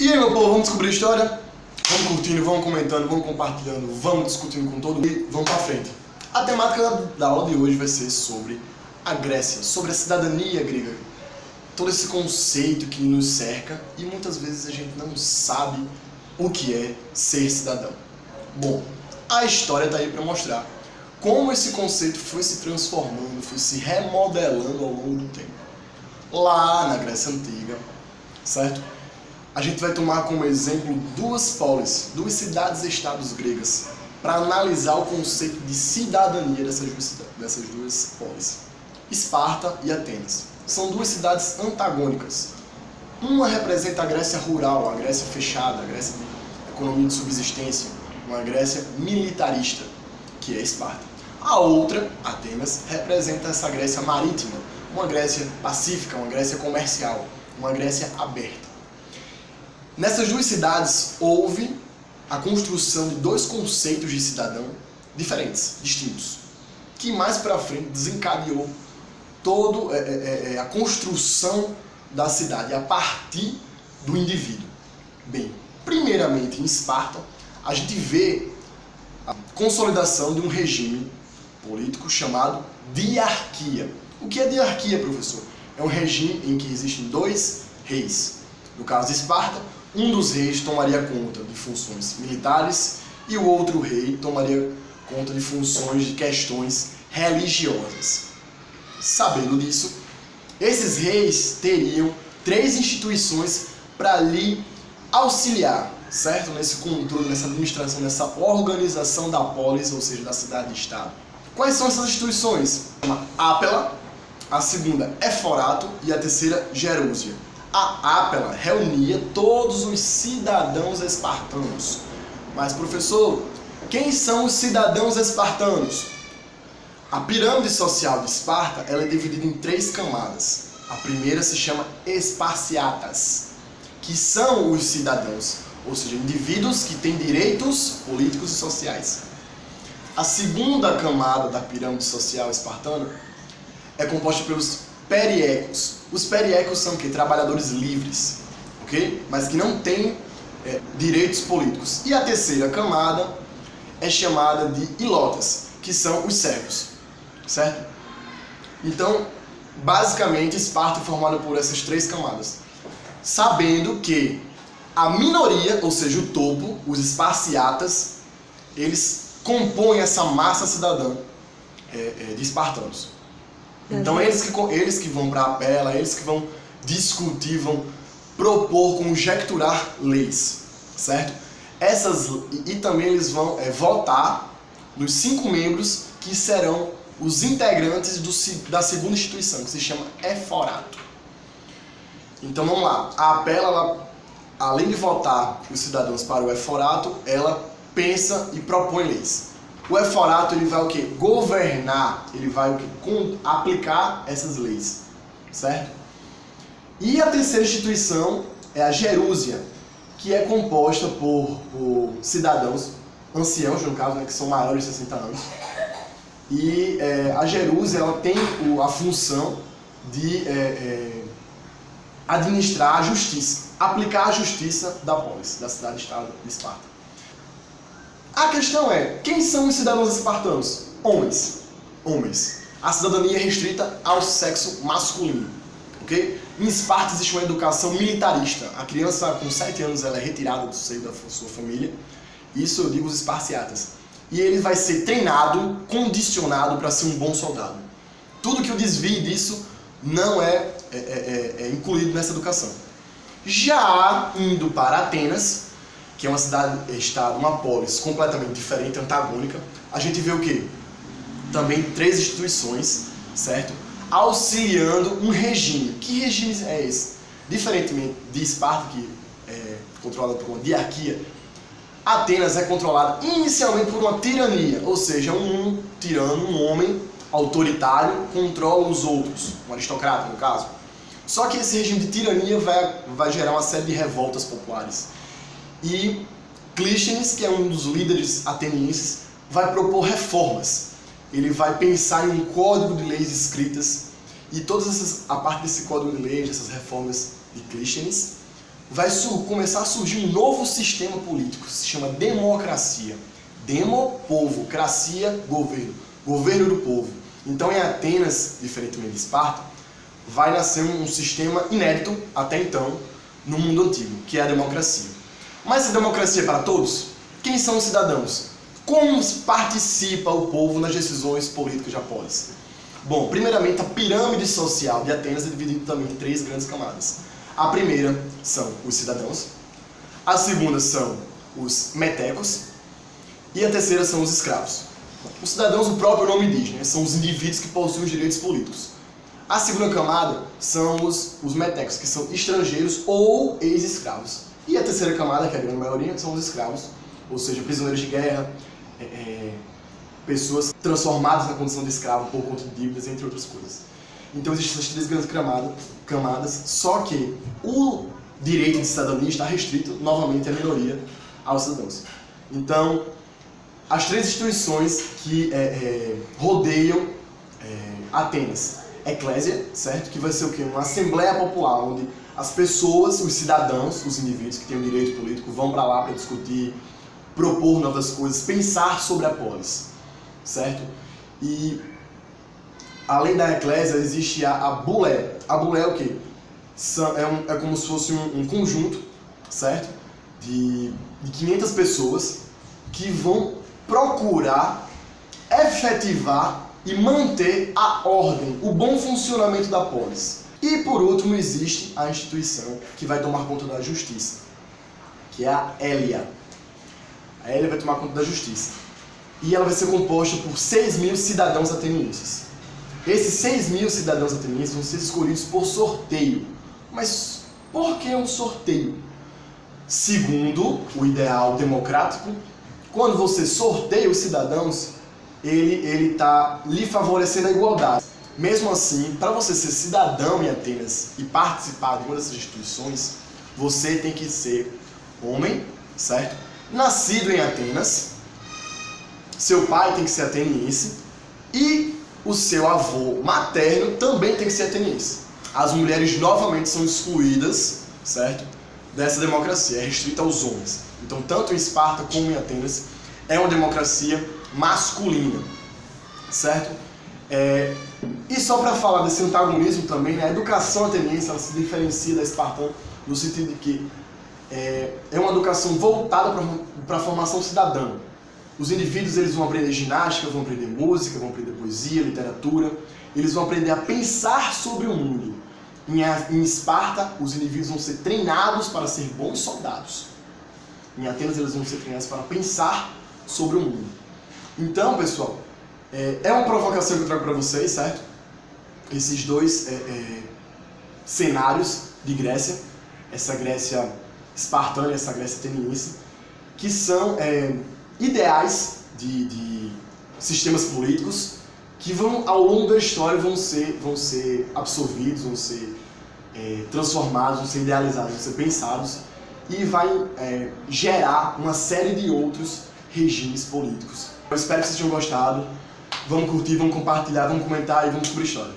E aí, meu povo, vamos descobrir a história? Vamos curtindo, vamos comentando, vamos compartilhando, vamos discutindo com todo mundo e vamos pra frente. A temática da aula de hoje vai ser sobre a Grécia, sobre a cidadania grega. Todo esse conceito que nos cerca e muitas vezes a gente não sabe o que é ser cidadão. Bom, a história está aí para mostrar como esse conceito foi se transformando, foi se remodelando ao longo do tempo. Lá na Grécia Antiga, certo? A gente vai tomar como exemplo duas polis, duas cidades-estados gregas, para analisar o conceito de cidadania dessas duas polis. Esparta e Atenas. São duas cidades antagônicas. Uma representa a Grécia rural, a Grécia fechada, a Grécia de economia de subsistência, uma Grécia militarista, que é Esparta. A outra, Atenas, representa essa Grécia marítima, uma Grécia pacífica, uma Grécia comercial, uma Grécia aberta. Nessas duas cidades houve a construção de dois conceitos de cidadão diferentes, distintos, que mais para frente desencadeou toda a construção da cidade a partir do indivíduo. Bem, primeiramente em Esparta, a gente vê a consolidação de um regime político chamado diarquia. O que é diarquia, professor? É um regime em que existem dois reis. No caso de Esparta, um dos reis tomaria conta de funções militares e o outro rei tomaria conta de funções de questões religiosas. Sabendo disso, esses reis teriam três instituições para lhe auxiliar, certo? Nesse controle, nessa administração, nessa organização da polis, ou seja, da cidade-estado. Quais são essas instituições? A Ápela, a segunda Eforato e a terceira Gerúsia. A Ápela reunia todos os cidadãos espartanos. Mas, professor, quem são os cidadãos espartanos? A pirâmide social de Esparta ela é dividida em três camadas. A primeira se chama Esparciatas, que são os cidadãos, ou seja, indivíduos que têm direitos políticos e sociais. A segunda camada da pirâmide social espartana é composta pelos periecos. Os periecos são o quê? Trabalhadores livres, ok? Mas que não têm direitos políticos. E a terceira camada é chamada de ilotas, que são os servos, certo? Então, basicamente, Esparta é formada por essas três camadas. Sabendo que a minoria, ou seja, o topo, os esparciatas, eles compõem essa massa cidadã de espartanos. Então, eles que vão para a Apela, eles que vão discutir, vão propor, conjecturar leis, certo? E também eles vão votar nos 5 membros que serão os integrantes da segunda instituição, que se chama Eforato. Então, vamos lá. A Apela, ela, além de votar os cidadãos para o Eforato, ela pensa e propõe leis. O Eforato ele vai o quê? Governar, ele vai o quê? Aplicar essas leis, certo? E a terceira instituição é a Gerúsia, que é composta por cidadãos anciãos, no caso, né, que são maiores de 60 anos. E a Gerúsia ela tem a função de administrar a justiça, aplicar a justiça da polis, da cidade-estado de Esparta. A questão é, quem são os cidadãos espartanos? Homens. Homens. A cidadania é restrita ao sexo masculino, ok? Em Esparta existe uma educação militarista. A criança com 7 anos ela é retirada do seio da sua família. Isso eu digo os esparciatas. E ele vai ser treinado, condicionado para ser um bom soldado. Tudo que o desvie disso não é incluído nessa educação. Já indo para Atenas, que é uma cidade-estado, uma polis completamente diferente, antagônica, a gente vê o quê? Também 3 instituições, certo? Auxiliando um regime. Que regime é esse? Diferentemente de Esparta, que é controlada por uma diarquia, Atenas é controlada inicialmente por uma tirania, ou seja, um tirano, um homem autoritário, controla os outros, um aristocrata no caso. Só que esse regime de tirania vai gerar uma série de revoltas populares. E Clístenes, que é um dos líderes atenienses, vai propor reformas. Ele vai pensar em um código de leis escritas e a parte desse código de leis, essas reformas de Clístenes, vai começar a surgir um novo sistema político, que se chama democracia. Demo, povo, cracia, governo. Governo do povo. Então em Atenas, diferentemente de Esparta, vai nascer um sistema inédito até então no mundo antigo, que é a democracia. Mas a democracia é para todos? Quem são os cidadãos? Como participa o povo nas decisões políticas da polis? Bom, primeiramente a pirâmide social de Atenas é dividida também em 3 grandes camadas. A primeira são os cidadãos, a segunda são os metecos e a terceira são os escravos. Os cidadãos, o próprio nome diz, né? São os indivíduos que possuem os direitos políticos. A segunda camada são os metecos, que são estrangeiros ou ex-escravos. E a terceira camada, que é a grande maioria, são os escravos, ou seja, prisioneiros de guerra, pessoas transformadas na condição de escravo por conta de dívidas, entre outras coisas. Então existem essas 3 grandes camadas, só que o direito de cidadania está restrito, novamente, à minoria, aos cidadãos. Então, as 3 instituições que rodeiam Atenas. Eclésia, certo? Que vai ser o quê? Uma assembleia popular, onde as pessoas, os cidadãos, os indivíduos que têm o direito político, vão para lá para discutir, propor novas coisas, pensar sobre a polis, certo? E além da eclésia, existe a bulé. A bulé é o quê? É como se fosse um conjunto, certo? De 500 pessoas que vão procurar efetivar e manter a ordem, o bom funcionamento da polis. E por último existe a instituição que vai tomar conta da justiça, que é a Hélia. A Hélia vai tomar conta da justiça. E ela vai ser composta por 6.000 cidadãos atenienses. Esses 6.000 cidadãos atenienses vão ser escolhidos por sorteio. Mas por que um sorteio? Segundo o ideal democrático, quando você sorteia os cidadãos, ele está lhe favorecendo a igualdade. Mesmo assim, para você ser cidadão em Atenas e participar de uma dessas instituições, você tem que ser homem, certo? Nascido em Atenas, seu pai tem que ser ateniense e o seu avô materno também tem que ser ateniense. As mulheres novamente são excluídas, certo? Dessa democracia, é restrita aos homens. Então, tanto em Esparta como em Atenas, é uma democracia masculina, certo? E só para falar desse antagonismo também, né, a educação ateniense ela se diferencia da espartana no sentido de que é uma educação voltada para a formação cidadã. Os indivíduos eles vão aprender ginástica, vão aprender música, vão aprender poesia, literatura, eles vão aprender a pensar sobre o mundo. Em Esparta, os indivíduos vão ser treinados para ser bons soldados. Em Atenas, eles vão ser treinados para pensar sobre o mundo. Então, pessoal, é uma provocação que eu trago para vocês, certo? Esses 2 cenários de Grécia, essa Grécia espartana e essa Grécia ateniense, que são ideais de sistemas políticos que ao longo da história vão ser absorvidos, vão ser transformados, vão ser idealizados, vão ser pensados e vai gerar uma série de outros regimes políticos. Eu espero que vocês tenham gostado. Vamos curtir, vamos compartilhar, vamos comentar e vamos descobrir história.